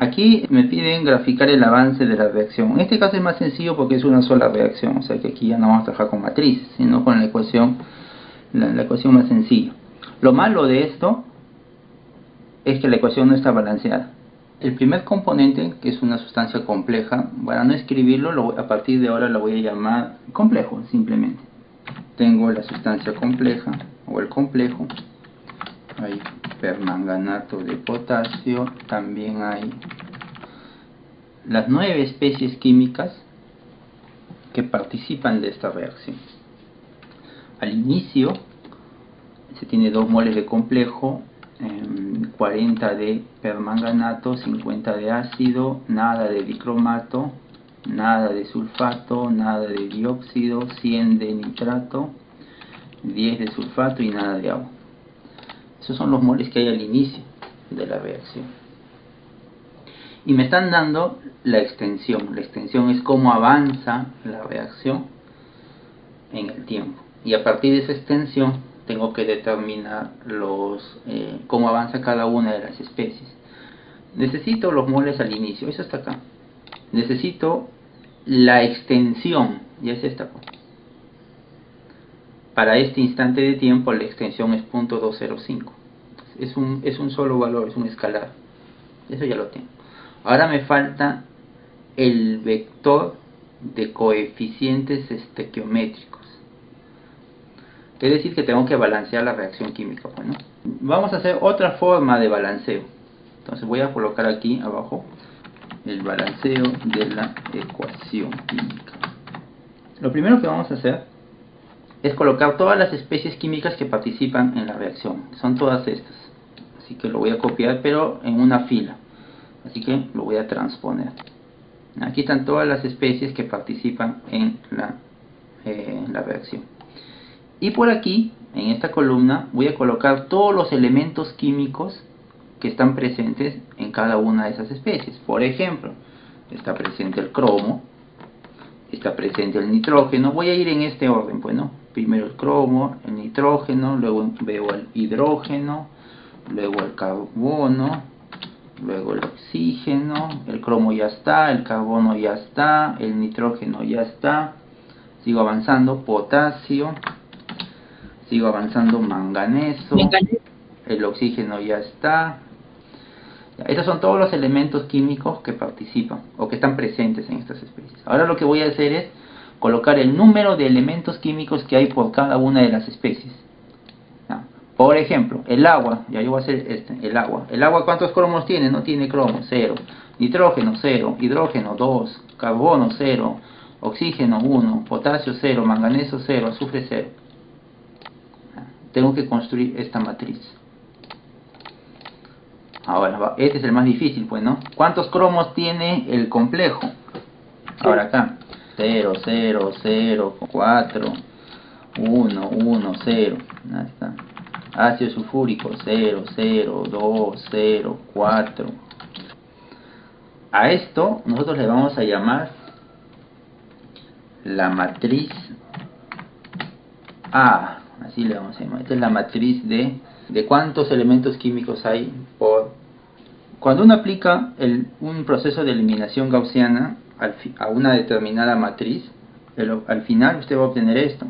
Aquí me piden graficar el avance de la reacción. En este caso es más sencillo porque es una sola reacción, o sea que aquí ya no vamos a trabajar con matrices, sino con la ecuación más sencilla. Lo malo de esto es que la ecuación no está balanceada. El primer componente, que es una sustancia compleja, para no escribirlo, a partir de ahora lo voy a llamar complejo, simplemente. Tengo la sustancia compleja, o el complejo. Hay permanganato de potasio, también hay las 9 especies químicas que participan de esta reacción. Al inicio se tiene 2 moles de complejo, 40 de permanganato, 50 de ácido, nada de dicromato, nada de sulfato, nada de dióxido, 100 de nitrato, 10 de sulfato y nada de agua. Esos son los moles que hay al inicio de la reacción. Y me están dando la extensión. La extensión es cómo avanza la reacción en el tiempo. Y a partir de esa extensión tengo que determinar cómo avanza cada una de las especies. Necesito los moles al inicio, eso está acá. Necesito la extensión, ya es esta. Para este instante de tiempo la extensión es 0.205. Es un solo valor, es un escalar. Eso ya lo tengo. Ahora me falta el vector de coeficientes estequiométricos. Es decir, que tengo que balancear la reacción química. Bueno, vamos a hacer otra forma de balanceo. Entonces voy a colocar aquí abajo el balanceo de la ecuación química. Lo primero que vamos a hacer es colocar todas las especies químicas que participan en la reacción. Son todas estas. Así que lo voy a copiar, pero en una fila. Así que lo voy a transponer. Aquí están todas las especies que participan en la reacción. Y por aquí, en esta columna, voy a colocar todos los elementos químicos que están presentes en cada una de esas especies. Por ejemplo, está presente el cromo, está presente el nitrógeno. Voy a ir en este orden, pues, ¿no? Primero el cromo, el nitrógeno, luego veo el hidrógeno, luego el carbono, luego el oxígeno. El cromo ya está, el carbono ya está, el nitrógeno ya está. Sigo avanzando, potasio. Sigo avanzando, manganeso. El oxígeno ya está. Estos son todos los elementos químicos que participan o que están presentes en estas especies. Ahora lo que voy a hacer es colocar el número de elementos químicos que hay por cada una de las especies. Por ejemplo, el agua, ya yo voy a hacer el agua. ¿El agua cuántos cromos tiene? No tiene cromo, 0. Nitrógeno, 0. Hidrógeno, 2. Carbono, 0. Oxígeno, 1. Potasio, 0. Manganeso, 0. Azufre, 0. Tengo que construir esta matriz. Ahora, este es el más difícil, pues, ¿no? ¿Cuántos cromos tiene el complejo? Ahora acá, 0, 0, 0, 4, 1, 1, 0. Ahí está. Ácido sulfúrico, 0, 0, 2, 0, 4. A esto nosotros le vamos a llamar la matriz A. Así le vamos a llamar. Esta es la matriz de cuántos elementos químicos hay por... Cuando uno aplica un proceso de eliminación gaussiana a una determinada matriz, al final usted va a obtener esto.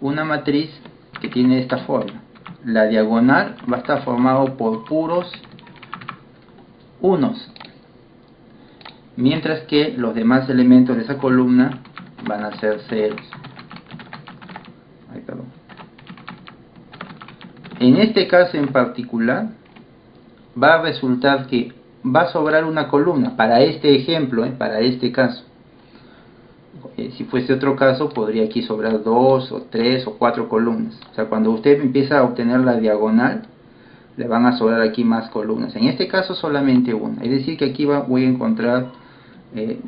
Una matriz que tiene esta forma. La diagonal va a estar formado por puros unos, mientras que los demás elementos de esa columna van a ser ceros. Ay, perdón. En este caso en particular, va a resultar que va a sobrar una columna para este ejemplo, para este caso. Si fuese otro caso, podría aquí sobrar 2 o 3 o 4 columnas. O sea, cuando usted empieza a obtener la diagonal, le van a sobrar aquí más columnas. En este caso solamente una. Es decir, que aquí voy a encontrar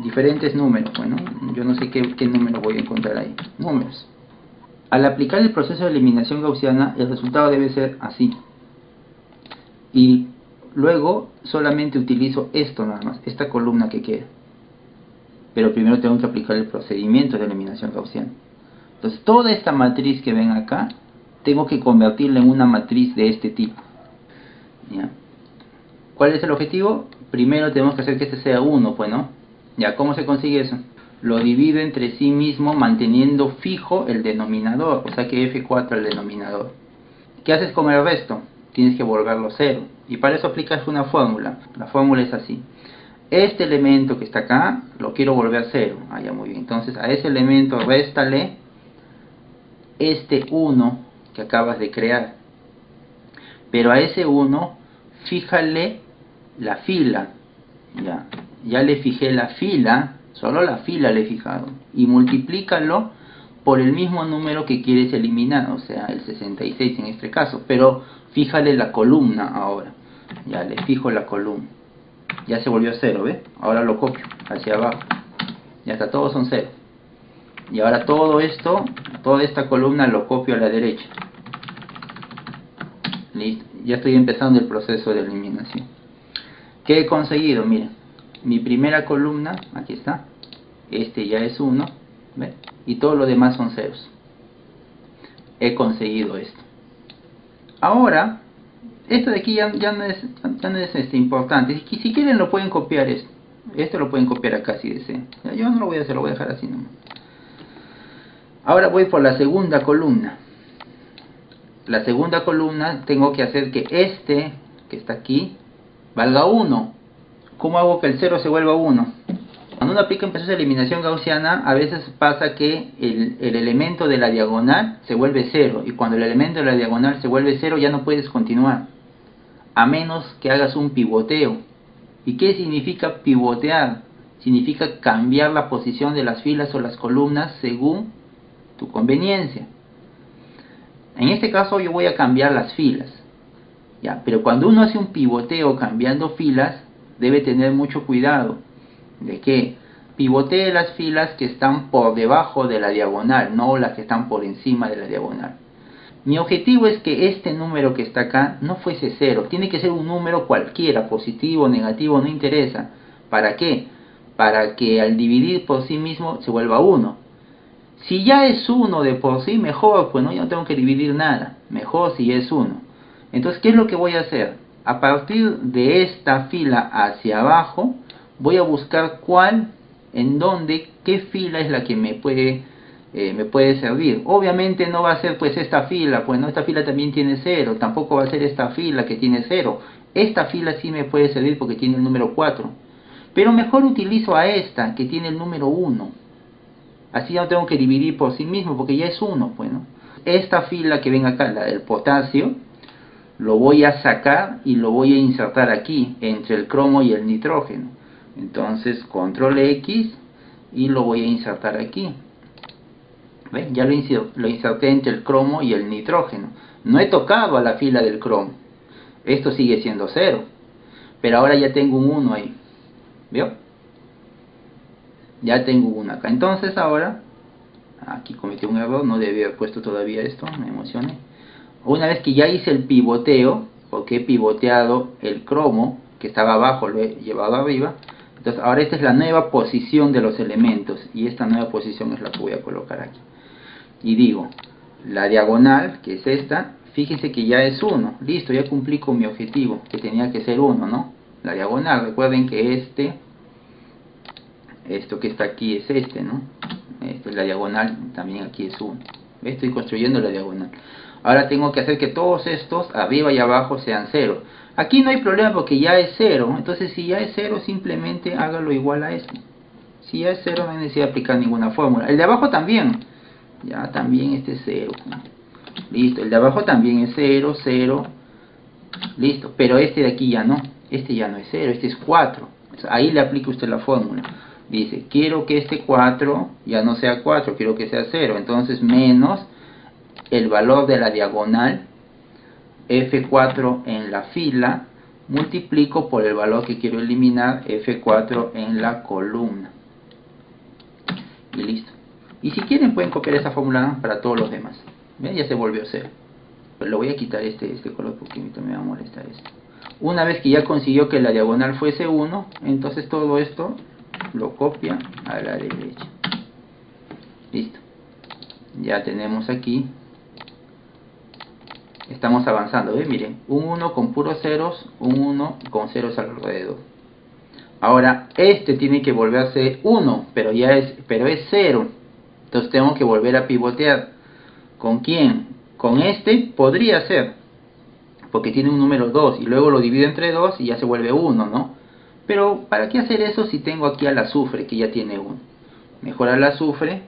diferentes números. Bueno, yo no sé qué número voy a encontrar ahí. Números. Al aplicar el proceso de eliminación gaussiana, el resultado debe ser así. Y luego solamente utilizo esto nada más, esta columna que queda. Pero primero tengo que aplicar el procedimiento de eliminación gaussiana. Entonces toda esta matriz que ven acá, tengo que convertirla en una matriz de este tipo. ¿Ya? ¿Cuál es el objetivo? primero tenemos que hacer que este sea 1, pues, ¿no? Ya, ¿cómo se consigue eso? Lo divido entre sí mismo manteniendo fijo el denominador, o sea que F4 el denominador. ¿Qué haces con el resto? Tienes que volverlo 0. Y para eso aplicas una fórmula. La fórmula es así. Este elemento que está acá, lo quiero volver 0. Ah, ya, muy bien. Entonces a ese elemento réstale este 1 que acabas de crear. Pero a ese 1, fíjale la fila. Ya le fijé la fila, solo la fila le he fijado. Y multiplícalo por el mismo número que quieres eliminar, o sea, el 66 en este caso. Pero fíjale la columna ahora. Ya le fijo la columna. Ya se volvió 0, ¿ves? Ahora lo copio hacia abajo. Ya está, todos son 0. Y ahora todo esto, toda esta columna lo copio a la derecha. Listo. Ya estoy empezando el proceso de eliminación. ¿Qué he conseguido? Miren, mi primera columna, aquí está. Este ya es 1, ¿ves? Y todo lo demás son ceros. He conseguido esto. Ahora, esto de aquí ya no es importante. Si quieren lo pueden copiar esto. Esto lo pueden copiar acá si desean. Yo no lo voy a hacer, lo voy a dejar así nomás. Ahora voy por la segunda columna. La segunda columna tengo que hacer que este, que está aquí, valga 1. ¿Cómo hago que el 0 se vuelva 1? Cuando uno aplica un proceso de eliminación gaussiana, a veces pasa que el elemento de la diagonal se vuelve 0. Y cuando el elemento de la diagonal se vuelve 0, ya no puedes continuar. A menos que hagas un pivoteo. ¿Y qué significa pivotear? Significa cambiar la posición de las filas o las columnas según tu conveniencia. En este caso yo voy a cambiar las filas. Ya, pero cuando uno hace un pivoteo cambiando filas, debe tener mucho cuidado de que pivotee las filas que están por debajo de la diagonal, no las que están por encima de la diagonal. Mi objetivo es que este número que está acá no fuese 0, tiene que ser un número cualquiera, positivo, negativo, no interesa. ¿Para qué? Para que al dividir por sí mismo se vuelva 1. Si ya es 1 de por sí, mejor, pues no, yo no tengo que dividir nada, mejor si es 1. Entonces, ¿qué es lo que voy a hacer? A partir de esta fila hacia abajo, voy a buscar en dónde, qué fila es la que me puede servir. Obviamente no va a ser pues esta fila, pues no, esta fila también tiene 0, tampoco va a ser esta fila que tiene 0. Esta fila sí me puede servir porque tiene el número 4. Pero mejor utilizo a esta que tiene el número 1. Así ya no tengo que dividir por sí mismo porque ya es 1, pues, ¿no? Esta fila que ven acá, la del potasio, lo voy a sacar y lo voy a insertar aquí, entre el cromo y el nitrógeno. Entonces, control X y lo voy a insertar aquí. ¿Ven? Ya lo inserté entre el cromo y el nitrógeno. No he tocado a la fila del cromo. Esto sigue siendo 0. Pero ahora ya tengo un 1 ahí. ¿Vio? Ya tengo 1 acá. Entonces ahora, aquí cometí un error, no debía haber puesto todavía esto, me emocioné. Una vez que ya hice el pivoteo, porque he pivoteado el cromo, que estaba abajo, lo he llevado arriba. Entonces ahora esta es la nueva posición de los elementos, y esta nueva posición es la que voy a colocar aquí. Y digo, la diagonal, que es esta, fíjense que ya es 1. Listo, ya cumplí con mi objetivo, que tenía que ser 1, ¿no? La diagonal, recuerden que esto que está aquí es ¿no? La diagonal también aquí es 1. Estoy construyendo la diagonal. Ahora tengo que hacer que todos estos, arriba y abajo, sean 0. Aquí no hay problema porque ya es 0. Entonces si ya es 0, simplemente hágalo igual a este. Si ya es 0, no hay necesidad de aplicar ninguna fórmula. El de abajo también. Ya también este es 0. Listo, el de abajo también es 0, 0. Listo, pero este de aquí ya no. Este ya no es 0, este es 4. Ahí le aplica usted la fórmula. Dice, quiero que este 4 ya no sea 4, quiero que sea 0. Entonces menos el valor de la diagonal, F4 en la fila, multiplico por el valor que quiero eliminar, F4 en la columna. Y listo. Y si quieren pueden copiar esa fórmula para todos los demás. ¿Ven? Ya se volvió 0. Pues lo voy a quitar este color porque me va a molestar esto. Una vez que ya consiguió que la diagonal fuese 1, entonces todo esto lo copia a la derecha. Listo. Ya tenemos aquí. Estamos avanzando, miren, un 1 con puros ceros, un 1 con ceros alrededor. Ahora este tiene que volver a ser 1, pero es 0. Entonces tengo que volver a pivotear. ¿Con quién? Con este podría ser, porque tiene un número 2 y luego lo divido entre 2 y ya se vuelve 1, ¿no? Pero ¿para qué hacer eso si tengo aquí al azufre que ya tiene 1? Mejor al azufre,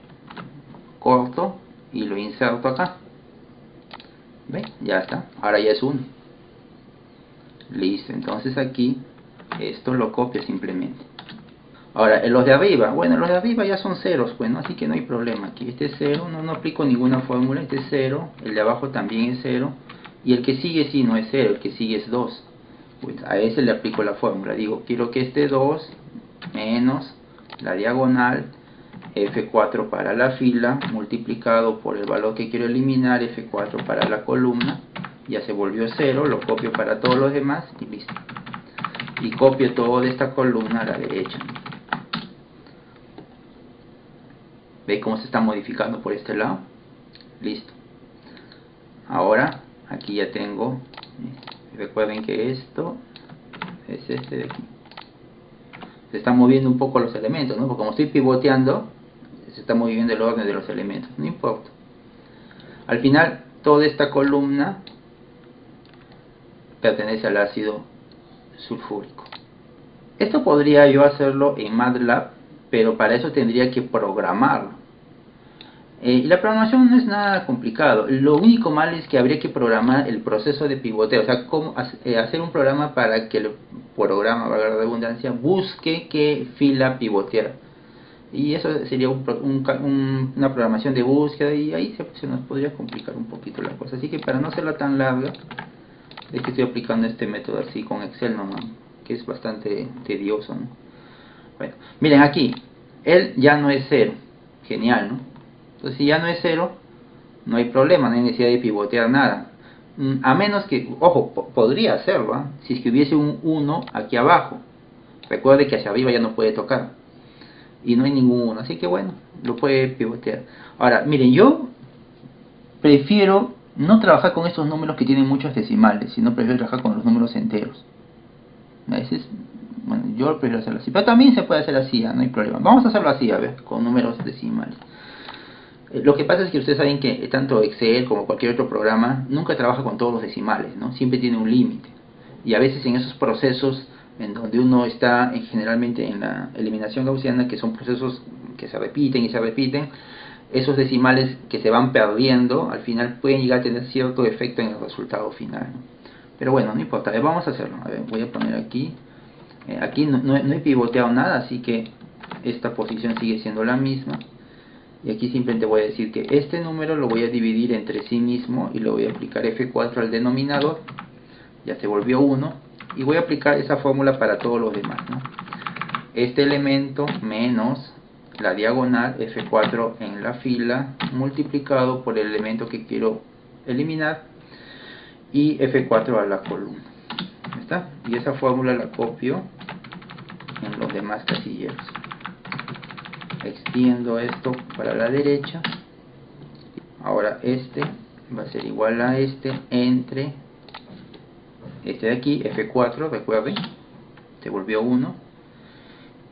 corto y lo inserto acá. ¿Ve? Ya está, ahora ya es 1. Listo, entonces aquí esto lo copio simplemente. Ahora, en los de arriba, bueno, los de arriba ya son ceros, bueno, así que no hay problema. Aquí este es 0, no aplico ninguna fórmula, este es 0, el de abajo también es 0, y el que sigue sí no es 0, el que sigue es 2. Pues a ese le aplico la fórmula, digo, quiero que este 2 menos la diagonal F4 para la fila multiplicado por el valor que quiero eliminar, F4 para la columna, ya se volvió 0, lo copio para todos los demás y listo. Y copio todo de esta columna a la derecha. ¿Ve cómo se está modificando por este lado? Listo. Ahora aquí ya tengo, recuerden que esto es este de aquí. Se están moviendo un poco los elementos, ¿no? Porque como estoy pivoteando, se está moviendo el orden de los elementos, no importa. Al final, toda esta columna pertenece al ácido sulfúrico. Esto podría yo hacerlo en MATLAB, pero para eso tendría que programarlo. Y la programación no es nada complicado. Lo único malo es que habría que programar el proceso de pivoteo. O sea, cómo hacer un programa para que el programa, valga la redundancia, busque qué fila pivotear. Y eso sería una programación de búsqueda y ahí se nos podría complicar un poquito la cosa. Así que para no hacerla tan larga, es que estoy aplicando este método así con Excel nomás, que es bastante tedioso, ¿no? Bueno, miren aquí, él ya no es 0. Genial, ¿no? Entonces si ya no es 0, no hay problema, no hay necesidad de pivotear nada. A menos que, ojo, podría hacerlo, ¿eh? Si es que hubiese un 1 aquí abajo. Recuerde que hacia arriba ya no puede tocar. Y no hay ningún 1, así que bueno, lo puede pivotear. Ahora, miren, yo prefiero no trabajar con estos números que tienen muchos decimales, sino prefiero trabajar con los números enteros. A veces, bueno, yo prefiero hacerlo así, pero también se puede hacer así, no hay problema. Vamos a hacerlo así, a ver, con números decimales. Lo que pasa es que ustedes saben que tanto Excel como cualquier otro programa nunca trabaja con todos los decimales, ¿no? Siempre tiene un límite. Y a veces en esos procesos en donde uno está generalmente en la eliminación gaussiana, que son procesos que se repiten y se repiten, esos decimales que se van perdiendo al final pueden llegar a tener cierto efecto en el resultado final, ¿no? Pero bueno, no importa, vamos a hacerlo. A ver, voy a poner aquí. Aquí no he pivoteado nada, así que esta posición sigue siendo la misma. Y aquí simplemente voy a decir que este número lo voy a dividir entre sí mismo y lo voy a aplicar F4 al denominador. Ya se volvió 1. Y voy a aplicar esa fórmula para todos los demás, ¿no? Este elemento menos la diagonal F4 en la fila multiplicado por el elemento que quiero eliminar y F4 a la columna. ¿Está? Y esa fórmula la copio en los demás casilleros. Extiendo esto para la derecha. Ahora este va a ser igual a este entre este de aquí, F4, recuerden, se volvió 1.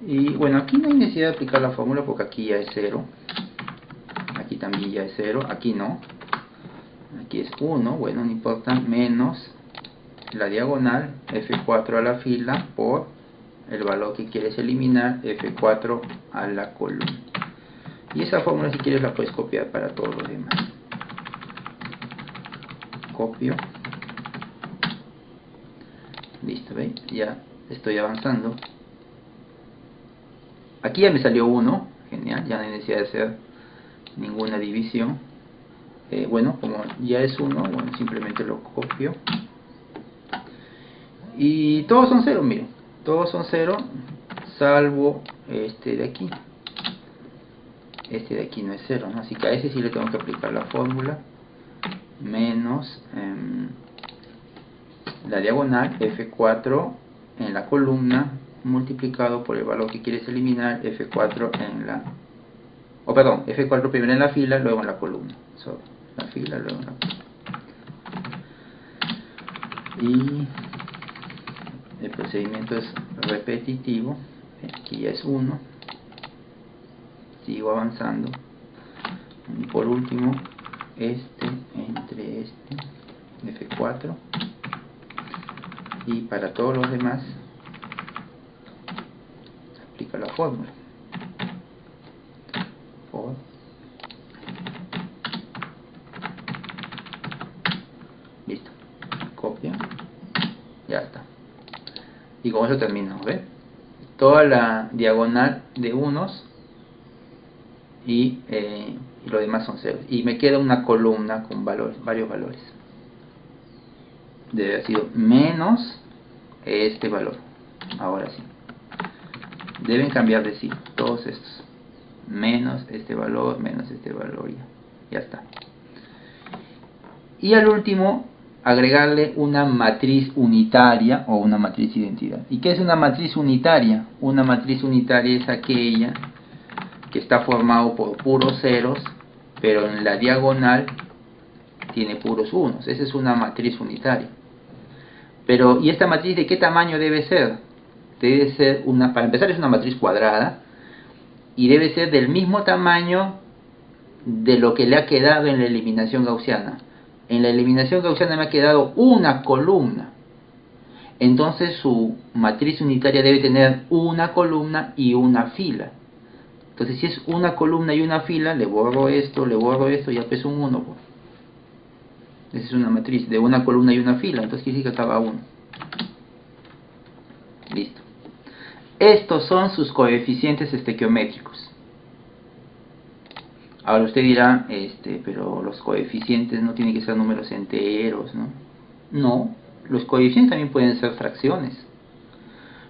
Y bueno, aquí no hay necesidad de aplicar la fórmula porque aquí ya es 0. Aquí también ya es 0, aquí no. Aquí es 1, bueno, no importa, menos la diagonal F4 a la fila por el valor que quieres eliminar, F4 a la columna. Y esa fórmula, si quieres, la puedes copiar para todos los demás. Copio. Listo, ¿veis? Ya estoy avanzando. Aquí ya me salió 1, genial, ya no hay necesidad de hacer ninguna división. Bueno, como ya es 1, bueno, simplemente lo copio. Y todos son 0, miren, todos son 0, salvo este de aquí. Este de aquí no es 0, ¿no? Así que a ese sí le tengo que aplicar la fórmula. Menos la diagonal F4 en la columna multiplicado por el valor que quieres eliminar, F4 en la... perdón, F4 primero en la fila, luego en la columna. Sobre la fila, luego en la columna. Y el procedimiento es repetitivo. Aquí ya es 1. Sigo avanzando. Y por último, entre F4. Y para todos los demás, aplica la fórmula. Listo. Copia. Ya está. Y con eso terminamos, ¿ves? Toda la diagonal de unos y lo demás son ceros. Y me queda una columna con valores, varios valores. Debe haber sido menos este valor. Ahora sí. Deben cambiar de sí, todos estos. Menos este valor, ya está. Y al último, agregarle una matriz unitaria o una matriz identidad. ¿Y qué es una matriz unitaria? Una matriz unitaria es aquella que está formado por puros ceros, pero en la diagonal tiene puros unos. Esa es una matriz unitaria. Pero, ¿y esta matriz de qué tamaño debe ser? Debe ser para empezar es una matriz cuadrada y debe ser del mismo tamaño de lo que le ha quedado en la eliminación gaussiana. En la eliminación gaussiana me ha quedado una columna. Entonces su matriz unitaria debe tener una columna y una fila. Entonces si es una columna y una fila, le borro esto, ya pesa un 1. Esa es una matriz de una columna y una fila, entonces quiere decir que acaba 1. Listo. Estos son sus coeficientes estequiométricos. Ahora usted dirá, pero los coeficientes no tienen que ser números enteros, ¿no? No, los coeficientes también pueden ser fracciones.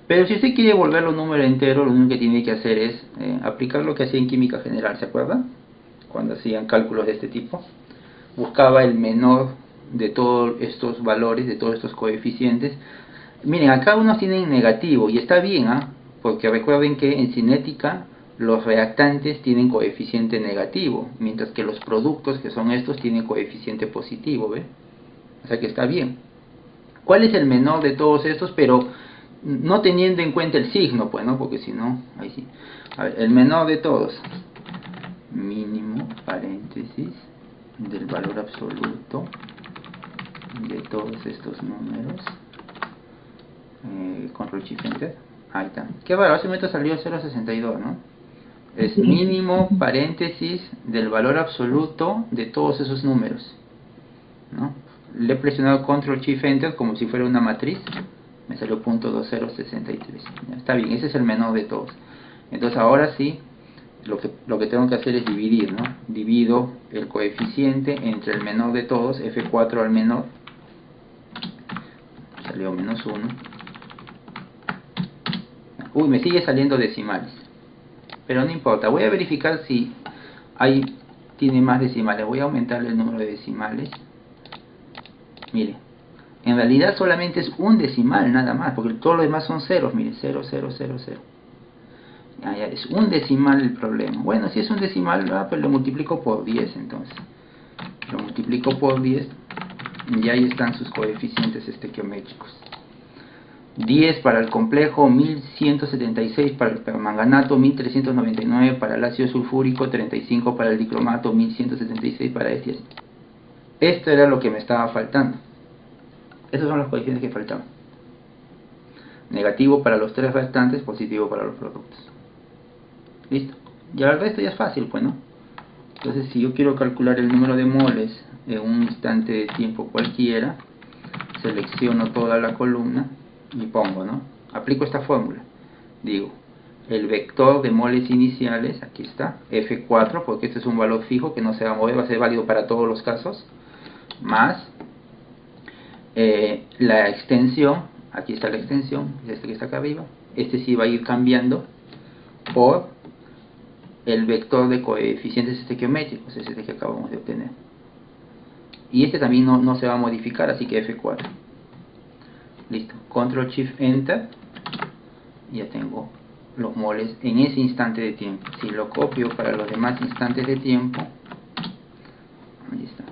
Pero si usted quiere volverlo número entero, lo único que tiene que hacer es aplicar lo que hacía en química general, ¿se acuerdan? Cuando hacían cálculos de este tipo. Buscaba el menor de todos estos valores, de todos estos coeficientes. Miren, acá unos tienen negativo y está bien, porque recuerden que en cinética los reactantes tienen coeficiente negativo, mientras que los productos, que son estos, tienen coeficiente positivo, ¿ve? O sea que está bien. ¿Cuál es el menor de todos estos? Pero no teniendo en cuenta el signo, pues, ¿no? Porque si no, ahí sí. A ver, el menor de todos, mínimo, paréntesis, del valor absoluto de todos estos números. Control Shift Enter. Ahí está. Qué raro, hace un momento salió 0.62, ¿no? Es mínimo, paréntesis, del valor absoluto de todos esos números, ¿no? Le he presionado Control Shift Enter como si fuera una matriz. Me salió .2063. Ya, está bien, ese es el menor de todos. Entonces ahora sí, lo que tengo que hacer es dividir, ¿no? Divido el coeficiente entre el menor de todos, F4 al menor. Salió -1. Uy, me sigue saliendo decimales. Pero no importa, voy a verificar si tiene más decimales. Voy a aumentar el número de decimales. Mire, en realidad solamente es un decimal nada más, porque todo lo demás son ceros. Mire, 0, 0, 0, 0. Ya, es un decimal el problema. Bueno, si es un decimal, pues lo multiplico por 10 entonces. Lo multiplico por 10 y ahí están sus coeficientes estequiométricos. 10 para el complejo, 1176 para el permanganato, 1399 para el ácido sulfúrico, 35 para el dicromato, 1176 para este. Esto era lo que me estaba faltando. Esos son los coeficientes que faltaban. Negativo para los tres restantes, positivo para los productos. Listo. Y el resto ya es fácil, pues, ¿no? Entonces, si yo quiero calcular el número de moles en un instante de tiempo cualquiera, selecciono toda la columna y pongo, ¿no? Aplico esta fórmula. Digo, el vector de moles iniciales, aquí está, F4, porque este es un valor fijo que no se va a mover, va a ser válido para todos los casos, más la extensión, aquí está la extensión, es este que está acá arriba, este sí va a ir cambiando por el vector de coeficientes estequiométricos, es este que acabamos de obtener. Y este también no se va a modificar, así que F4. Listo, Control Shift Enter. Ya tengo los moles en ese instante de tiempo. Si lo copio para los demás instantes de tiempo, ahí está.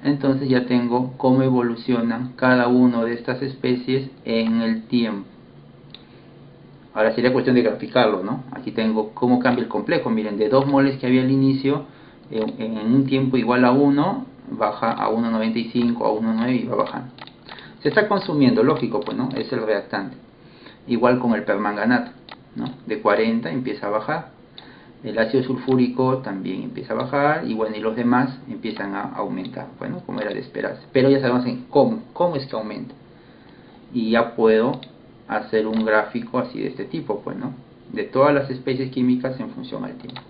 Entonces ya tengo cómo evolucionan cada una de estas especies en el tiempo. Ahora sería cuestión de graficarlo, ¿no? Aquí tengo cómo cambia el complejo. Miren, de 2 moles que había al inicio, en un tiempo igual a 1, baja a 1,95, a 1,9 y va bajando. Se está consumiendo, lógico, pues, ¿no? Es el reactante. Igual con el permanganato, ¿no? De 40 empieza a bajar. El ácido sulfúrico también empieza a bajar y bueno, y los demás empiezan a aumentar, bueno, como era de esperarse. Pero ya sabemos en cómo es que aumenta. Y ya puedo hacer un gráfico así de este tipo, pues, ¿no? De todas las especies químicas en función al tiempo.